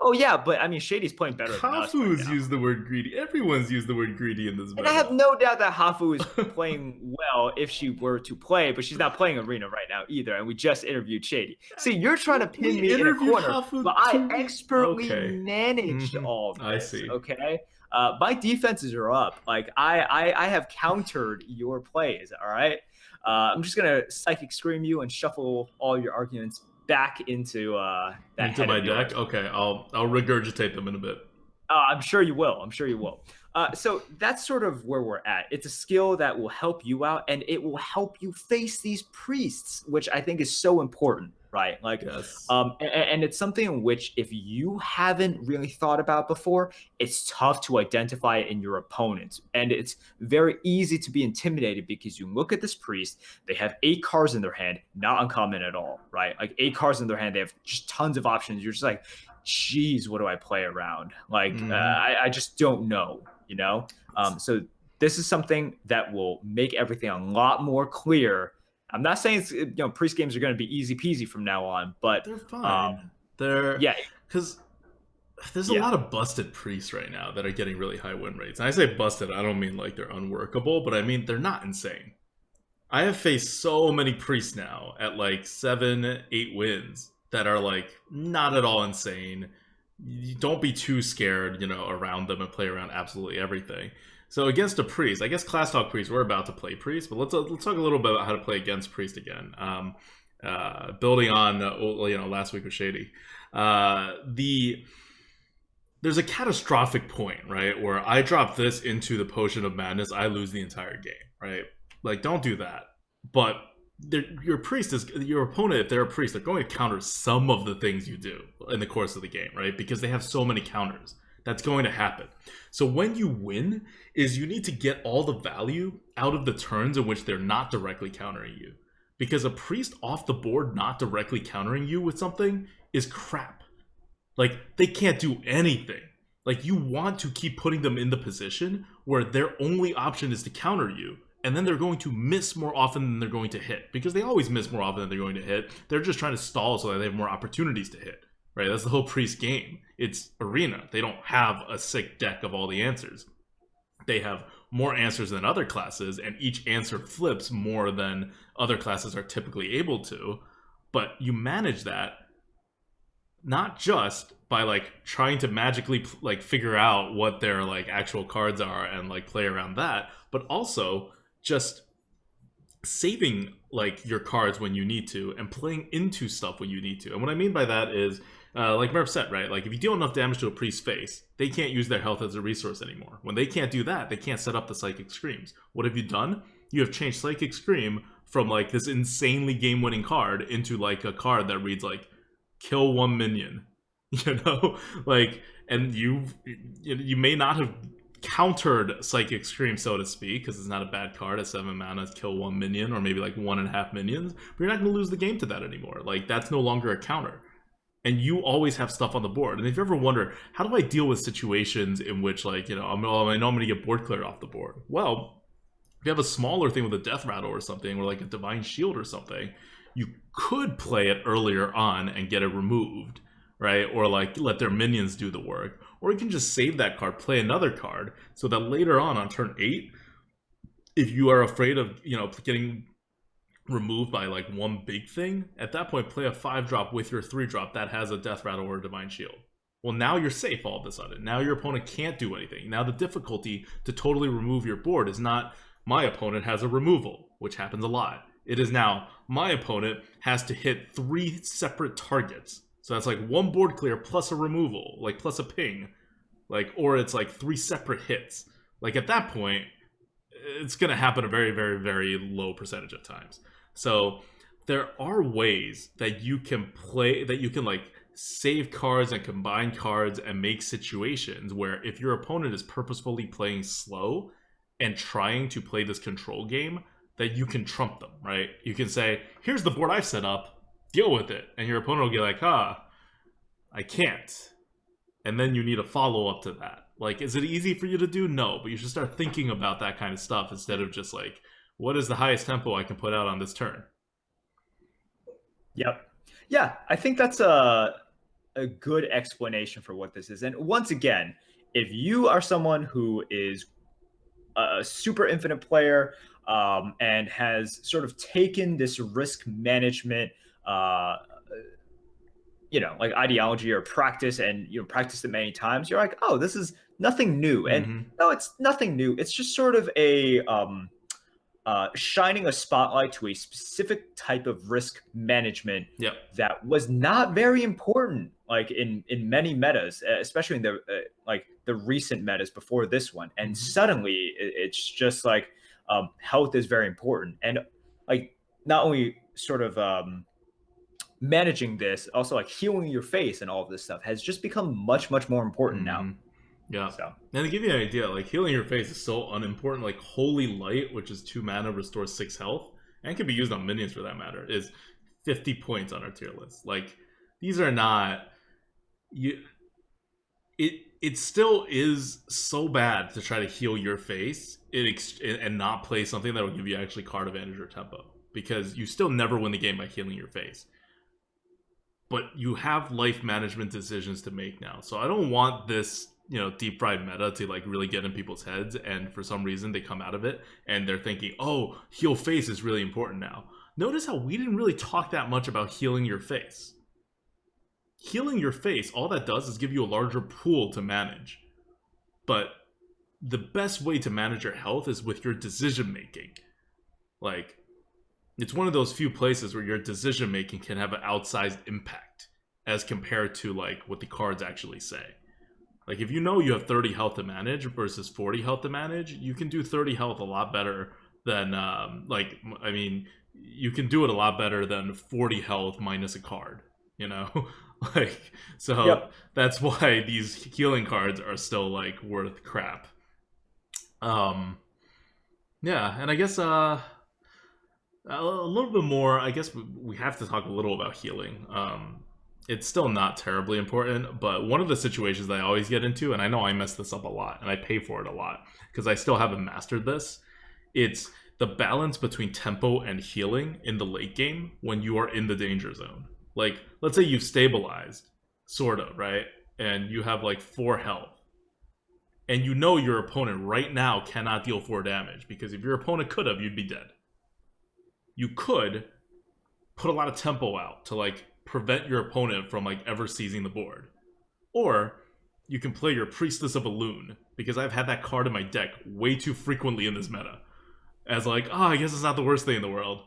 Oh yeah, but I mean, Shady's playing better than us right Hafu's now, used the word greedy. Everyone's used the word greedy in this and I have meta. no doubt that Hafu is playing well if she were to play, but she's not playing Arena right now either. And we just interviewed Shady. See, you're trying to pin We me in a interviewed corner, but Hafu I 2 weeks. expertly Okay. managed Mm-hmm. all of I this. see. Okay. My defenses are up. Like, I have countered your plays. All right. I'm just gonna psychic scream you and shuffle all your arguments back into that Into head my of deck. yours. Okay, I'll regurgitate them in a bit. I'm sure you will. I'm sure you will. So that's sort of where we're at. It's a skill that will help you out, and it will help you face these priests, which I think is so important. right? Like, Yes. and it's something in which if you haven't really thought about before, it's tough to identify it in your opponents, and it's very easy to be intimidated because you look at this priest, they have 8 cards in their hand, not uncommon at all, right? Like 8 cards in their hand, they have just tons of options. You're just like, geez, what do I play around? Like, Hmm. I just don't know, you know? So this is something that will make everything a lot more clear. I'm not saying it's, priest games are going to be easy peasy from now on, but They're fine. They're yeah, because there's a yeah, lot of busted priests right now that are getting really high win rates. And I say busted, I don't mean like they're unworkable, but I mean they're not insane. I have faced so many priests now at like 7, 8 wins that are like not at all insane. You don't be too scared, around them and play around absolutely everything. So against a priest, I guess class talk priest, we're about to play priest, but let's talk a little bit about how to play against priest again. Building on last week with Shady, the there's a catastrophic point, right, where I drop this into the potion of madness, I lose the entire game, right? Like, don't do that. But your priest is your opponent. If they're a priest, they're going to counter some of the things you do in the course of the game, right? Because they have so many counters. That's going to happen. So when you win, is you need to get all the value out of the turns in which they're not directly countering you. Because a priest off the board not directly countering you with something is crap. Like, they can't do anything. Like, you want to keep putting them in the position where their only option is to counter you. And then they're going to miss more often than they're going to hit. Because they always miss more often than they're going to hit. They're just trying to stall so that they have more opportunities to hit. Right? That's the whole priest game. It's arena. They don't have a sick deck of all the answers. They have more answers than other classes, and each answer flips more than other classes are typically able to. But you manage that not just by like trying to magically like figure out what their like actual cards are and like play around that, but also just saving like your cards when you need to and playing into stuff when you need to. And what I mean by that is like Merv said, right? Like if you deal enough damage to a priest's face, they can't use their health as a resource anymore. When they can't do that, they can't set up the Psychic Screams. What have you done? You have changed Psychic Scream from like this insanely game-winning card into like a card that reads like kill one minion, like, and you may not have countered Psychic Scream, so to speak, because it's not a bad card at 7 mana to kill one minion or maybe like 1.5 minions, but you're not going to lose the game to that anymore. Like, that's no longer a counter. And you always have stuff on the board. And if you ever wonder, how do I deal with situations in which, like, I know I'm going to get board clear off the board? Well, if you have a smaller thing with a Death Rattle or something, or like a Divine Shield or something, you could play it earlier on and get it removed, right? Or like let their minions do the work. Or you can just save that card, play another card, so that later on turn 8, if you are afraid of, getting removed by like one big thing, at that point play a 5-drop with your 3-drop that has a Death Rattle or a Divine Shield. Well, now you're safe all of a sudden. Now your opponent can't do anything. Now the difficulty to totally remove your board is not my opponent has a removal, which happens a lot. It is now my opponent has to hit 3 separate targets. So that's like 1 board clear plus a removal, like plus a ping, like, or it's like 3 separate hits. Like at that point, it's going to happen a very, very, very low percentage of times. So there are ways that you can play, that you can like save cards and combine cards and make situations where if your opponent is purposefully playing slow and trying to play this control game, that you can trump them, right? You can say, here's the board I've set up, deal with it. And your opponent will be like, I can't. And then you need a follow-up to that. Like, is it easy for you to do? No, but you should start thinking about that kind of stuff instead of just like, what is the highest tempo I can put out on this turn? Yep. Yeah, I think that's a good explanation for what this is. And once again, if you are someone who is a super infinite player and has sort of taken this risk management like ideology or practice, and practiced it many times, you're like, oh, this is nothing new. And no, it's nothing new. It's just sort of a shining a spotlight to a specific type of risk management Yep. that was not very important, like in many metas, especially in the like the recent metas before this one. And suddenly it's just like health is very important, and like not only sort of managing this, also like healing your face and all of this stuff has just become much, much more important now. Hmm. Yeah. So, And to give you an idea, like healing your face is so unimportant. Like Holy Light, which is 2 mana, restores 6 health, and can be used on minions for that matter, is 50 points on our tier list. Like these are not you. It still is so bad to try to heal your face and not play something that will give you actually card advantage or tempo, because you still never win the game by healing your face. But you have life management decisions to make now. So I don't want this, deep fried meta to like really get in people's heads, and for some reason they come out of it and they're thinking, oh, heal face is really important now. Notice how we didn't really talk that much about healing your face. Healing your face, all that does is give you a larger pool to manage. But the best way to manage your health is with your decision making. Like, it's one of those few places where your decision making can have an outsized impact as compared to like what the cards actually say. Like if you know you have 30 health to manage versus 40 health to manage, you can do 30 health a lot better than you can do it a lot better than 40 health minus a card, like, so yep. that's why these healing cards are still like worth crap. Yeah, and I guess a little bit more, I guess we have to talk a little about healing. It's still not terribly important, but one of the situations that I always get into, and I know I mess this up a lot, and I pay for it a lot, because I still haven't mastered this, it's the balance between tempo and healing in the late game when you are in the danger zone. Like, let's say you've stabilized, sort of, right? And you have like 4 health. And you know your opponent right now cannot deal 4 damage, because if your opponent could have, you'd be dead. You could put a lot of tempo out to like prevent your opponent from like ever seizing the board. Or you can play your Priestess of Elune, because I've had that card in my deck way too frequently in this meta. As like, I guess it's not the worst thing in the world.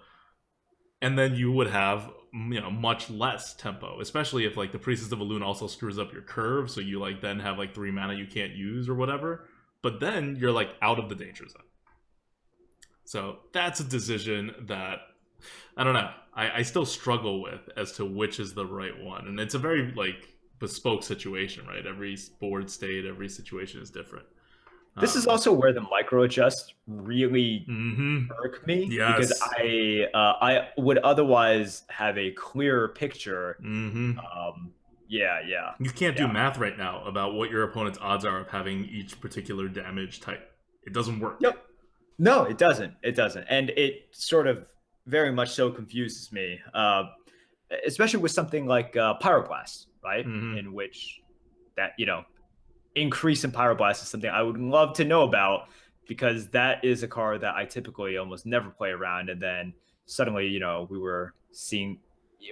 And then you would have, much less tempo, especially if like the Priestess of Elune also screws up your curve, so you like then have like 3 mana you can't use or whatever. But then you're like out of the danger zone. So that's a decision that I don't know. I still struggle with as to which is the right one, and it's a very like bespoke situation, right? Every board state, every situation is different. This is also where the micro adjust really irk me, yes. because I would otherwise have a clearer picture. Yeah. You can't do math right now about what your opponent's odds are of having each particular damage type. It doesn't work. Yep. No, it doesn't. It doesn't, and it sort of very much so confuses me, especially with something like Pyroblast, right? In which that increase in Pyroblast is something I would love to know about, because that is a card that I typically almost never play around. And then suddenly,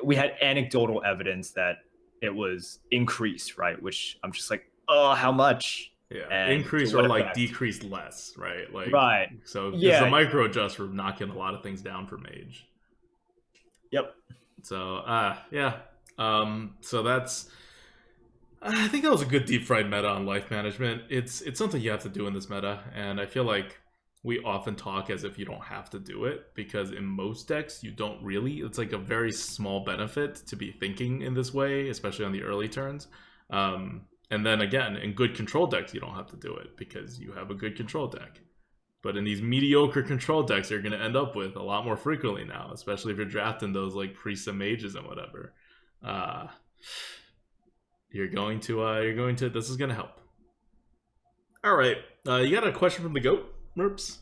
we had anecdotal evidence that it was increased, right? Which I'm just like, oh, how much? Yeah, and increase or like decrease less, right? Like, right. So the micro adjust for knocking a lot of things down for Mage. Yep. So yeah. So that's. I think that was a good deep fried meta on life management. It's something you have to do in this meta, and I feel like we often talk as if you don't have to do it, because in most decks you don't really. It's like a very small benefit to be thinking in this way, especially on the early turns. And then again, in good control decks, you don't have to do it because you have a good control deck. But in these mediocre control decks, you're going to end up with a lot more frequently now, especially if you're drafting those like priests and mages and whatever. You're going to. This is going to help. All right, you got a question from the goat, Merps?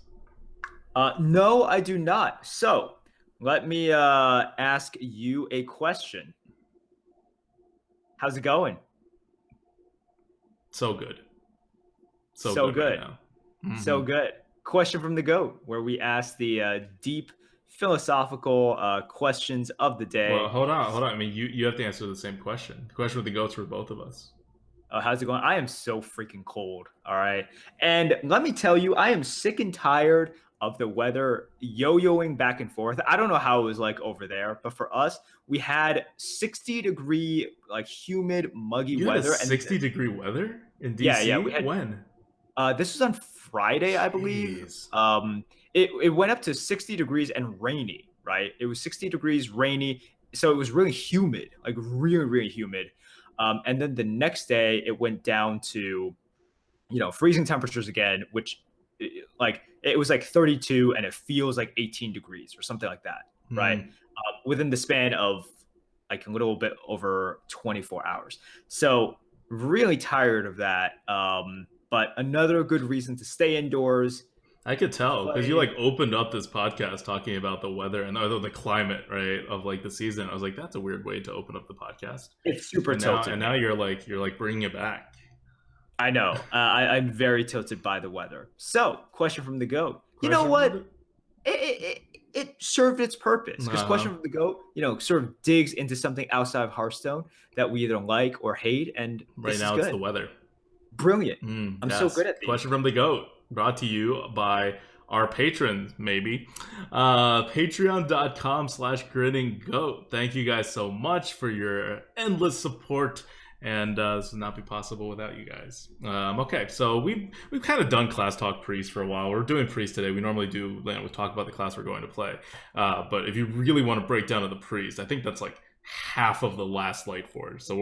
No, I do not. So let me ask you a question. How's it going? So good. So good. Right So good. Question from the GOAT, where we ask the deep philosophical questions of the day. Well, hold on. I mean, you have to answer the same question. The question with the GOATs for both of us. How's it going? I am so freaking cold. All right. And let me tell you, I am sick and tired of the weather yo-yoing back and forth. I don't know how it was like over there, but for us, we had 60-degree, like humid, muggy weather. 60-degree weather in DC? Yeah. We had, when? This was on Friday, I believe. It went up to 60 degrees and rainy, right? It was 60 degrees, rainy. so it was really humid, like really, really humid. And then the next day it went down to, freezing temperatures again, which like it was like 32 and it feels like 18 degrees or something like that, right? Hmm. Within the span of like a little bit over 24 hours. So really tired of that. But another good reason to stay indoors, I could tell because you like play. opened up this podcast talking about the weather and the climate, right, of like the season. I was like, that's a weird way to open up the podcast. It's super And now tilted, man. you're like bringing it back. I know. I'm very tilted by the weather. So, question from the goat. You know Question from what? the It served its purpose because uh question from the goat, sort of digs into something outside of Hearthstone that we either like or hate, and right this is now it's the good, weather. brilliant. I'm so Yes. good at these. Question from the goat, brought to you by our patrons, maybe. Patreon.com/grinning goat. Thank you guys so much for your endless support. And this would not be possible without you guys. Okay, so we've kind of done class talk priest for a while. We're doing priest today. We normally do. We talk about the class we're going to play. But if you really want to break down to the priest, I think that's like half of the last Lightforge. So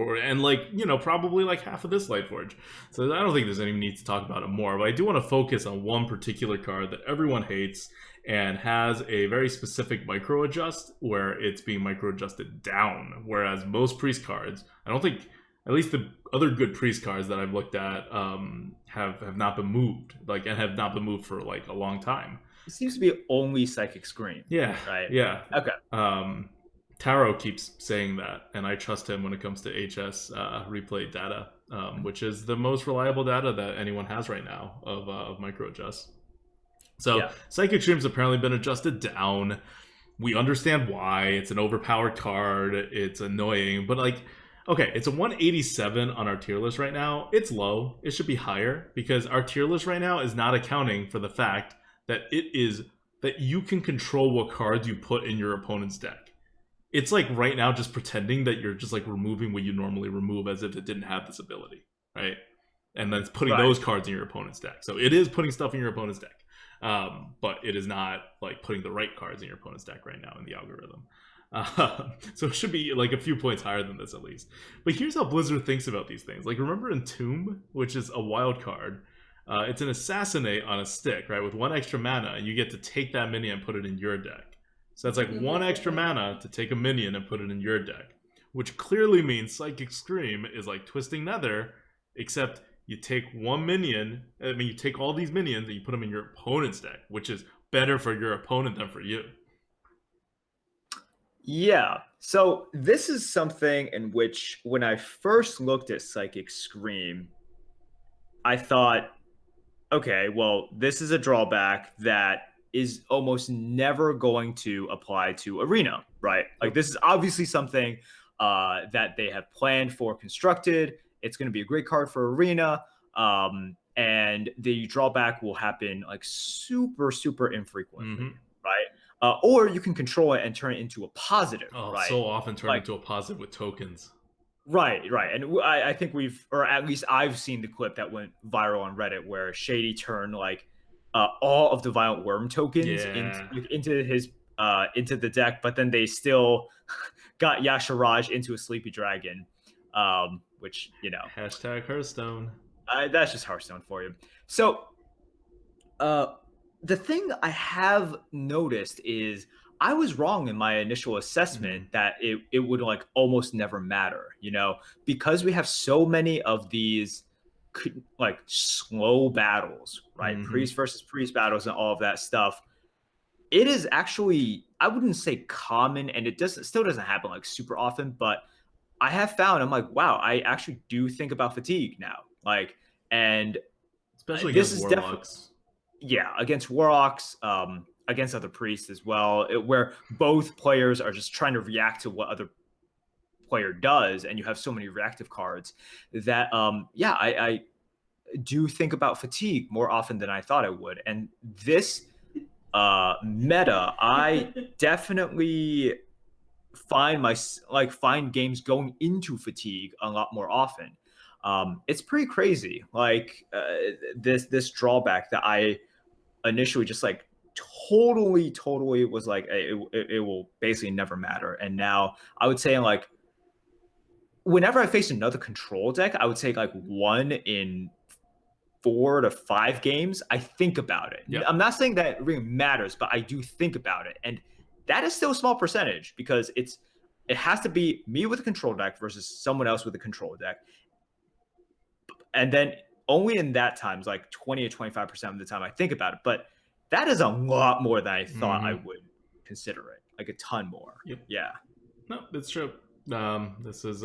probably like half of this Lightforge. So I don't think there's any need to talk about it more. But I do want to focus on one particular card that everyone hates and has a very specific micro adjust where it's being micro adjusted down. Whereas most priest cards, I don't think, at least the other good priest cards that I've looked at, have not been moved, and have not been moved for like a long time. It seems to be only Psychic Scream. Yeah, Right. yeah. Okay. Taro keeps saying that, and I trust him when it comes to HS replay data, which is the most reliable data that anyone has right now of micro adjusts. So Yeah. Psychic Stream's apparently been adjusted down. We understand why. It's an overpowered card. It's annoying, but like, okay, it's a 187 on our tier list right now. It's low. It should be higher because our tier list right now is not accounting for the fact that that you can control what cards you put in your opponent's deck. It's like right now just pretending that you're just like removing what you normally remove as if it didn't have this ability, right? And then it's putting Right. those cards in your opponent's deck. So it is putting stuff in your opponent's deck, but it is not like putting the right cards in your opponent's deck right now in the algorithm. So it should be like a few points higher than this at least. But here's how Blizzard thinks about these things. Like, remember Entomb, which is a wild card? It's an assassinate on a stick, right? With 1 extra mana, and you get to take that minion and put it in your deck. So that's like 1 extra mana to take a minion and put it in your deck, which clearly means Psychic Scream is like Twisting Nether, except you take one minion. I mean, you take all these minions and you put them in your opponent's deck, which is better for your opponent than for you. Yeah. So this is something in which when I first looked at Psychic Scream, I thought, okay, well, this is a drawback that is almost never going to apply to Arena, right? Like, this is obviously something that they have planned for, constructed. It's going to be a great card for Arena. And the drawback will happen like super, super infrequently, right? Or you can control it and turn it into a positive, Oh, right? so often turned Like, into a positive with tokens. right. And I think or at least I've seen the clip that went viral on Reddit where Shady turned like all of the Violent Worm tokens Yeah. into the deck, but then they still got Yasharaj into a Sleepy Dragon, which Hashtag Hearthstone. that's just Hearthstone for you. So the thing I have noticed is I was wrong in my initial assessment that it would like almost never matter, because we have so many of these like slow battles, right? Priest versus priest battles and all of that stuff. It is actually, I wouldn't say common, and still doesn't happen like super often, but I have found I'm like, wow, I actually do think about fatigue now. Like, and Especially this against is definitely, warlocks. yeah, against warlocks, against other priests as well, where both players are just trying to react to what other player does, and you have so many reactive cards that, I do think about fatigue more often than I thought I would. And this meta, I definitely find games going into fatigue a lot more often. It's pretty crazy. Like this drawback that I initially just like totally was like it will basically never matter. And now I would say like whenever I face another control deck, I would say like 1 in 4 to 5 games, I think about it. Yep. I'm not saying that it really matters, but I do think about it. And that is still a small percentage because it has to be me with a control deck versus someone else with a control deck. And then only in that time, it's like 20 to 25% of the time I think about it. But that is a lot more than I thought I would consider it. Like a ton more. Yep. Yeah. No, it's true. This is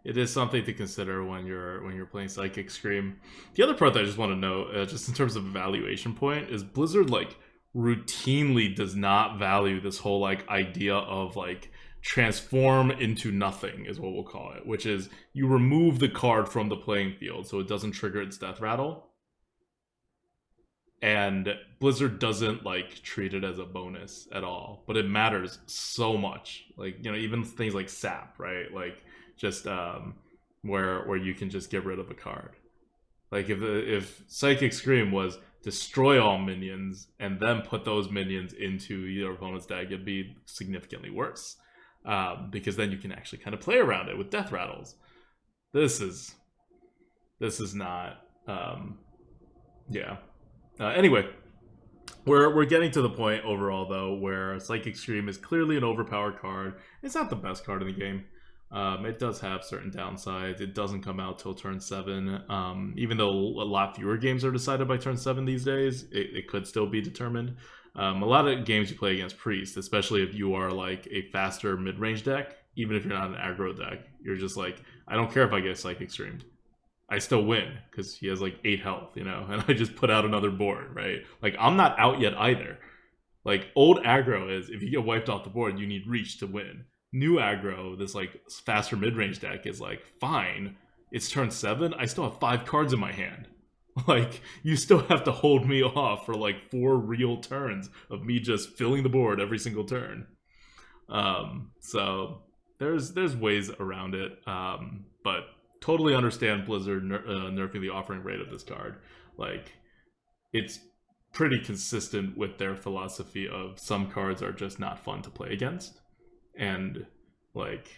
it is something to consider when you're playing Psychic Scream. The other part that I just want to know, just in terms of evaluation point, is Blizzard like routinely does not value this whole like idea of like transform into nothing is what we'll call it, which is you remove the card from the playing field so it doesn't trigger its death rattle. And Blizzard doesn't like treat it as a bonus at all, but it matters so much. Like, you know, even things like sap, right? Like just where you can just get rid of a card. Like if Psychic Scream was destroy all minions and then put those minions into your opponent's deck, it'd be significantly worse. Because then you can actually kind of play around it with death rattles. This is not yeah. Anyway, we're getting to the point overall though where Psychic Scream is clearly an overpowered card. It's not the best card in the game. It does have certain downsides. It doesn't come out till turn 7. Even though a lot fewer games are decided by turn 7 these days, it could still be determined. A lot of games you play against Priest, especially if you are like a faster mid-range deck, even if you're not an aggro deck, you're just like, I don't care if I get Psychic Streamed. I still win because he has like 8 health, you know, and I just put out another board, right? Like, I'm not out yet either. Like, old aggro is if you get wiped off the board, you need reach to win. New aggro, this like faster mid-range deck is like, fine, it's turn 7, I still have 5 cards in my hand. Like, you still have to hold me off for like 4 real turns of me just filling the board every single turn. So there's ways around it, but totally understand Blizzard nerfing the offering rate of this card. Like, it's pretty consistent with their philosophy of some cards are just not fun to play against. And, like,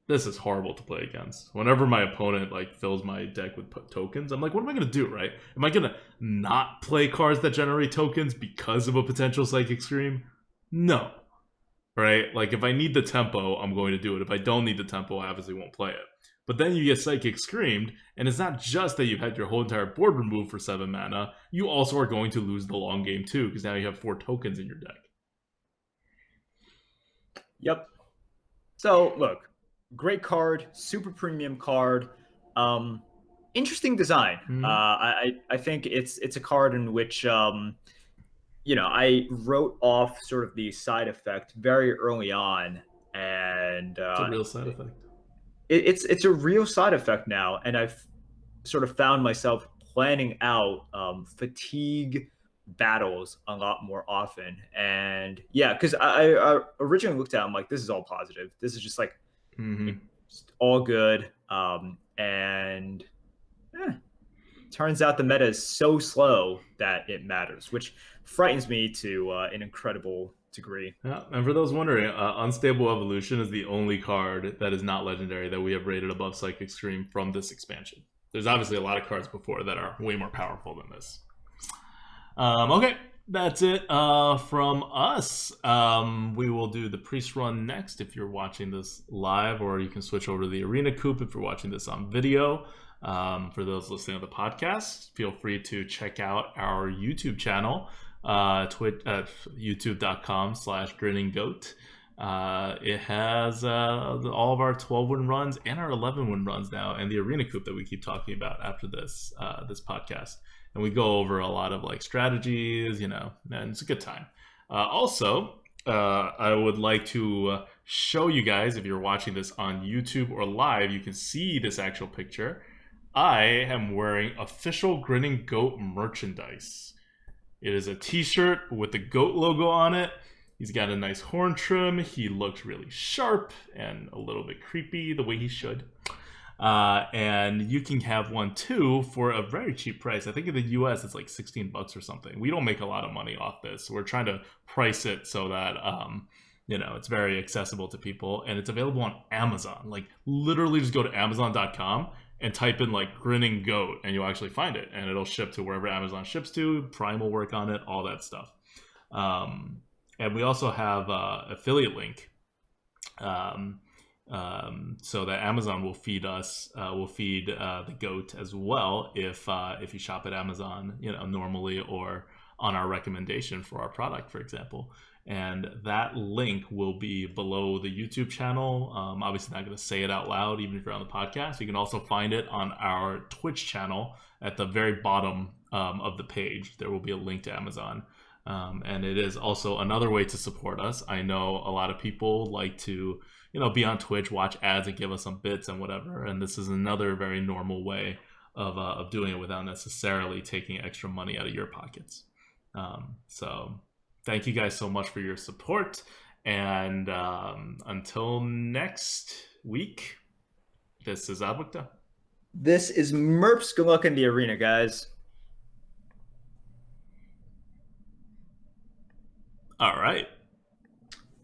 this is horrible to play against. Whenever my opponent, like, fills my deck with tokens, I'm like, what am I going to do, right? Am I going to not play cards that generate tokens because of a potential Psychic Scream? No. Right? Like, if I need the tempo, I'm going to do it. If I don't need the tempo, I obviously won't play it. But then you get Psychic Screamed, and it's not just that you've had your whole entire board removed for 7 mana, you also are going to lose the long game too, because now you have 4 tokens in your deck. Yep. So, look, great card, super premium card, interesting design. Mm-hmm. I think it's a card in which, you know, I wrote off sort of the side effect very early on, and it's a real side effect. It's a real side effect now, and I've sort of found myself planning out fatigue battles a lot more often. And yeah, because I originally looked at it, I'm like, this is all positive. This is just like just all good. And turns out the meta is so slow that it matters, which frightens me to an incredible degree. Yeah, and for those wondering, Unstable Evolution is the only card that is not legendary that we have rated above Psychic Scream from this expansion. There's obviously a lot of cards before that are way more powerful than this. Okay, that's it from us. We will do the Priest run next if you're watching this live, or you can switch over to the Arena Coop if you're watching this on video. For those listening to the podcast, feel free to check out our YouTube channel, youtube.com/grinninggoat. It has all of our 12-win runs and our 11-win runs now, and the Arena Coop that we keep talking about after this podcast. And we go over a lot of like strategies, you know, and it's a good time. Also, I would like to show you guys, if you're watching this on YouTube or live, you can see this actual picture. I am wearing official Grinning Goat merchandise. It is a t-shirt with the goat logo on it. He's got a nice horn trim. He looks really sharp and a little bit creepy, the way he should. And you can have one too for a very cheap price. I think in the US it's like $16 or something. We don't make a lot of money off this. We're trying to price it so that it's very accessible to people, and it's available on Amazon. Like literally just go to amazon.com and type in like grinning goat and you'll actually find it, and it'll ship to wherever Amazon ships to. Prime will work on it, all that stuff. And we also have affiliate link, so that Amazon will feed us, will feed the goat as well if you shop at Amazon, normally, or on our recommendation for our product, for example. And that link will be below the YouTube channel. Obviously, not going to say it out loud, even if you're on the podcast. You can also find it on our Twitch channel at the very bottom of the page. There will be a link to Amazon. And it is also another way to support us. I know a lot of people like to, be on Twitch, watch ads, and give us some bits and whatever. And this is another very normal way of doing it without necessarily taking extra money out of your pockets. So thank you guys so much for your support. And until next week, this is Abukta. This is Merps. Good luck in the arena, guys. All right.